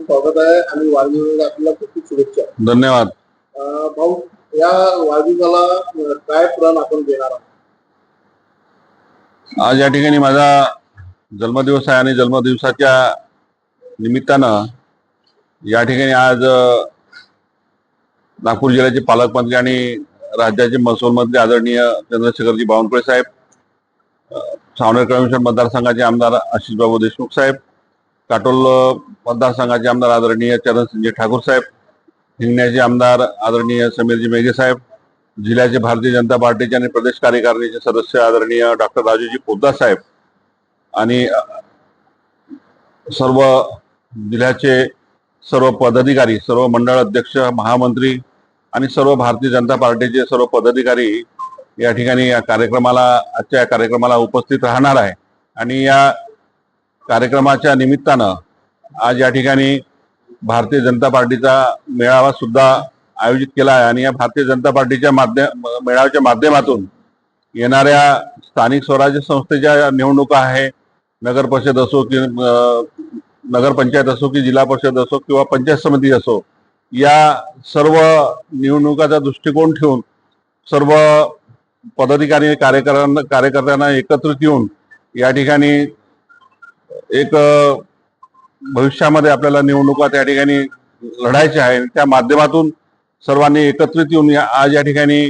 स्वागत आहे आणि वाढदिवसाला आपल्याला खूप खूप शुभेच्छा. धन्यवाद. भाऊ, या वाढदिवसाला काय प्रण आपण देणार आहोत? आज या ठिकाणी माझा जन्मदिवस आहे आणि जन्मदिवसाच्या निमित्तानं या ठिकाणी आज नागपूर जिल्ह्याचे पालकमंत्री आणि राज्याचे महसूल मंत्री आदरणीय चंद्रशेखरजी बावनकुळे साहेब, सावनेर कमिशन मतदारसंघाचे आमदार आशिषबाबू देशमुख साहेब, काटोल मतदारसंघाचे आमदार आदरणीय चरणसिंह ठाकूर साहेब, हिंगण्याचे आमदार आदरणीय समीरजी मेघे साहेब, जिल्ह्याचे भारतीय जनता पार्टीचे आणि प्रदेश कार्यकारिणीचे सदस्य आदरणीय डॉक्टर राजूजी पोद्दार साहेब आणि सर्व जिल्ह्याचे सर्व पदाधिकारी, सर्व मंडळ अध्यक्ष, महामंत्री आणि सर्व भारतीय जनता पार्टीचे सर्व पदाधिकारी या ठिकाणी आजच्या कार्यक्रमाला उपस्थित राहणार आहे. आणि या कार्यक्रमाच्या निमित्तानं आज या ठिकाणी भारतीय जनता पार्टीचा मेळावा सुद्धा आयोजित केला आहे. आणि या भारतीय जनता पार्टीच्या मेळाव्याच्या माध्यमातून येणाऱ्या स्थानिक स्वराज्य संस्थेच्या निवडणुका आहे, नगर परिषद असो की नगरपंचायत असो की जिल्हा परिषद असो किंवा पंचायत समिती असो, या सर्व निवडणुकाचा दृष्टिकोन ठेवून सर्व पदाधिकारी कार्यकर्त्यांना एकत्रित येऊन या ठिकाणी एक भविष्यामध्ये आपल्याला निवडणुका त्या ठिकाणी लढायच्या आहे. त्या माध्यमातून सर्वांनी एकत्रित येऊन आज या ठिकाणी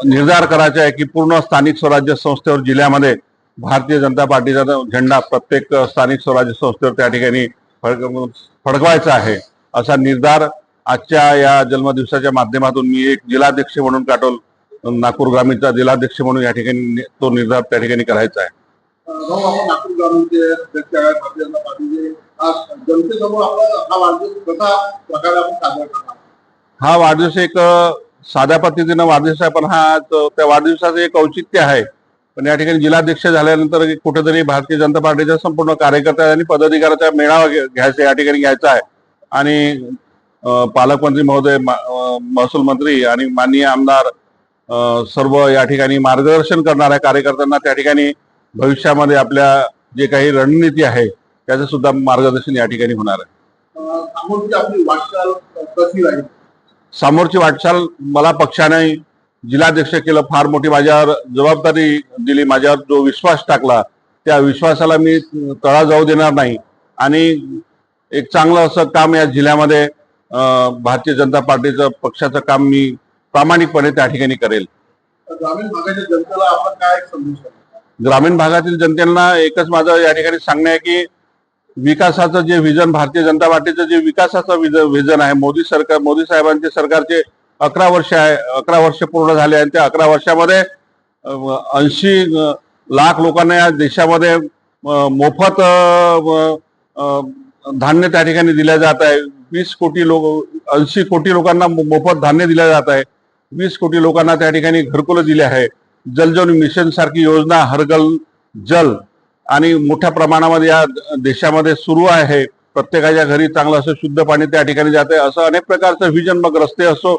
निर्धार करायचा आहे की पूर्ण स्थानिक स्वराज्य संस्थेवर जिल्ह्यामध्ये भारतीय जनता पार्टीचा झेंडा प्रत्येक स्थानिक स्वराज्य संस्थेवर त्या ठिकाणी फडकवायचा आहे. असा निर्धार आजच्या या जन्मदिवसाच्या माध्यमातून मी एक जिल्हाध्यक्ष म्हणून काटोल नागपूर ग्रामीणचा जिल्हाध्यक्ष म्हणून या ठिकाणी तो निर्धार त्या ठिकाणी करायचा आहे. नागपूर ग्रामीणचे अध्यक्ष आहे भारतीय जनता पार्टीचे, जनतेसमोर हा वाढदिवस कसा प्रकारे आपण साजरा करणार? हा वाढदिवस एक साध्या पद्धतीनं वाढदिवस आहे, पण हा त्या वाढदिवसाचं एक औचित्य आहे. पण या ठिकाणी जिल्हाध्यक्ष झाल्यानंतर कुठेतरी भारतीय जनता पार्टीच्या संपूर्ण कार्यकर्त्या आणि पदाधिकाऱ्याचा मेळावा या ठिकाणी घ्यायचा आहे. आणि पालकमंत्री महोदय, महसूल मंत्री आणि माननीय आमदार सर्व या ठिकाणी मार्गदर्शन करणाऱ्या कार्यकर्त्यांना त्या ठिकाणी भविष्यामध्ये आपल्या जे काही रणनीती आहे त्याचं सुद्धा मार्गदर्शन या ठिकाणी होणार आहे. आपली वाटचाल कशी राहील? समोरची वाटचाल मला पक्षाने जिल्हाध्यक्ष केलं, फार मोठी माझ्यावर जबाबदारी दिली, माझ्यावर जो विश्वास टाकला त्या विश्वासाला मी तळा जाऊ देणार नाही. आणि एक चांगलं असं काम या जिल्ह्यामध्ये भारतीय जनता पार्टीचं पक्षाचं काम मी प्रामाणिकपणे त्या ठिकाणी करेल. ग्रामीण भागाच्या जनतेला आपण काय संदेश द्याल? ग्रामीण भागातील जनतेला एकच माझं या ठिकाणी सांगणं आहे की विकासाचं जे विजन, भारतीय जनता पार्टीचं जे विकासाचं विजन आहे, मोदी साहेबांचे सरकारचे 11 वर्ष आहे, 11 वर्ष पूर्ण झाले आणि त्या 11 वर्षामध्ये 80 लाख लोकांना या देशामध्ये मोफत धान्य त्या ठिकाणी दिल्या जात आहे. 80 कोटी लोकांना मोफत धान्य दिल्या जात आहे. 20 कोटी लोकांना त्या ठिकाणी घरकुलं दिले आहे. जलजीवन मिशन सारखी योजना, हरघर जल आणि मोठ्या प्रमाणामध्ये या देशामध्ये सुरू आहे. प्रत्येकाच्या घरी चांगलं असं शुद्ध पाणी त्या ठिकाणी जात आहे. असं अनेक प्रकारचं व्हिजन, मग रस्ते असो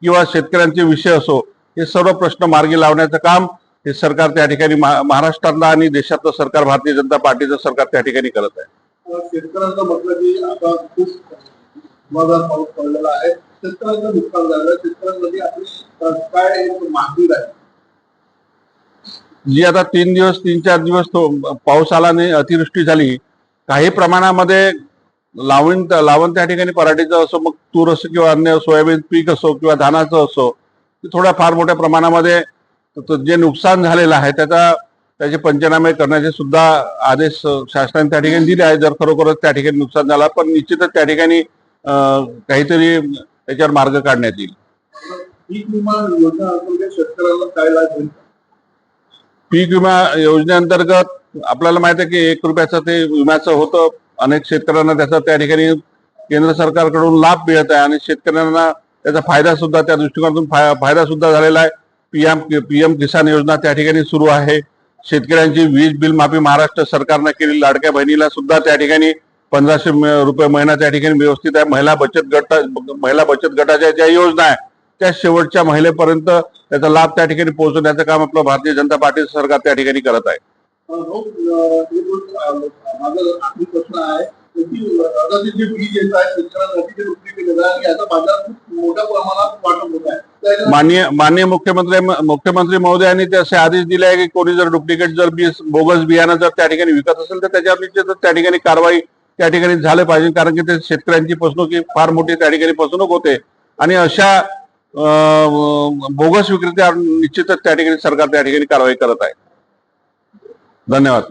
किंवा शेतकऱ्यांचे विषय असो, हे सर्व प्रश्न मार्गी लावण्याचं काम हे सरकार त्या ठिकाणी महाराष्ट्रातलं आणि देशातलं सरकार, भारतीय जनता पार्टीचं सरकार त्या ठिकाणी करत आहे. शेतकऱ्यांचं म्हटलं की आता खूप मदत पाऊस पडलेला आहे, शेतकऱ्यांचं नुकसान झालं, शेतकऱ्यांमध्ये आपली काय मागणी आहे जी आता 3-4 दिवस पाऊस आला नाही, अतिवृष्टी झाली, काही प्रमाणामध्ये लावण त्या ठिकाणी पराठीचं असो, मग तूर असो किंवा अन्य सोयाबीन पीक असो किंवा धानाचं असो, थोड्या फार मोठ्या प्रमाणामध्ये जे नुकसान झालेलं आहे त्याचे पंचनामे करण्याचे सुद्धा आदेश शासनाने त्या ठिकाणी दिले आहे. जर खरोखरच त्या ठिकाणी नुकसान झाला पण निश्चितच त्या ठिकाणी काहीतरी त्याच्यावर मार्ग काढण्यात येईल. पीक विमा योजना शेतकऱ्यांना काय लाभ होईल? पीक विमा योजनेअंतर्गत आपल्याला माहिती आहे की 1 रुपयाचं ते विम्याचं होतं. अनेक शेतकऱ्यांना त्याचा त्या ठिकाणी केंद्र सरकारकडून लाभ मिळत आहे आणि शेतकऱ्यांना त्याचा फायदा सुद्धा त्या दृष्टिकोनातून फायदा सुद्धा झालेला आहे. पीएम किसान योजना त्या ठिकाणी सुरू आहे. शेतकऱ्यांची वीज बिल माफी महाराष्ट्र सरकारने केली. लाडक्या बहिणीला सुद्धा त्या ठिकाणी 1500 रुपये महिना त्या ठिकाणी व्यवस्थित आहे. महिला बचत गटाच्या ज्या योजना आहे त्या शेवटच्या महिलेपर्यंत त्याचा लाभ त्या ठिकाणी पोहोचवण्याचं काम आपलं भारतीय जनता पार्टीचं सरकार त्या ठिकाणी करत आहे. माझा आखरी प्रश्न आहे आता जे बीज येत आहे शेतकऱ्यांसाठी ते डुप्लिकेट येत आहे आणि याचा बाजार खूप मोठ्या प्रमाणात वाटप होत आहे. माननीय मुख्यमंत्री महोदयांनी असे आदेश दिले आहे की कोणी जर डुप्लिकेट जर बोगस बियाणं जर त्या ठिकाणी विकत असेल तर त्याच्यावर निश्चितच त्या ठिकाणी कारवाई त्या ठिकाणी झाली पाहिजे, कारण की ते शेतकऱ्यांची फसवणूक ही फार मोठी त्या ठिकाणी फसवणूक होते आणि अशा बोगस विक्रेत्यावर निश्चितच त्या ठिकाणी सरकार त्या ठिकाणी कारवाई करत आहे. धन्यवाद.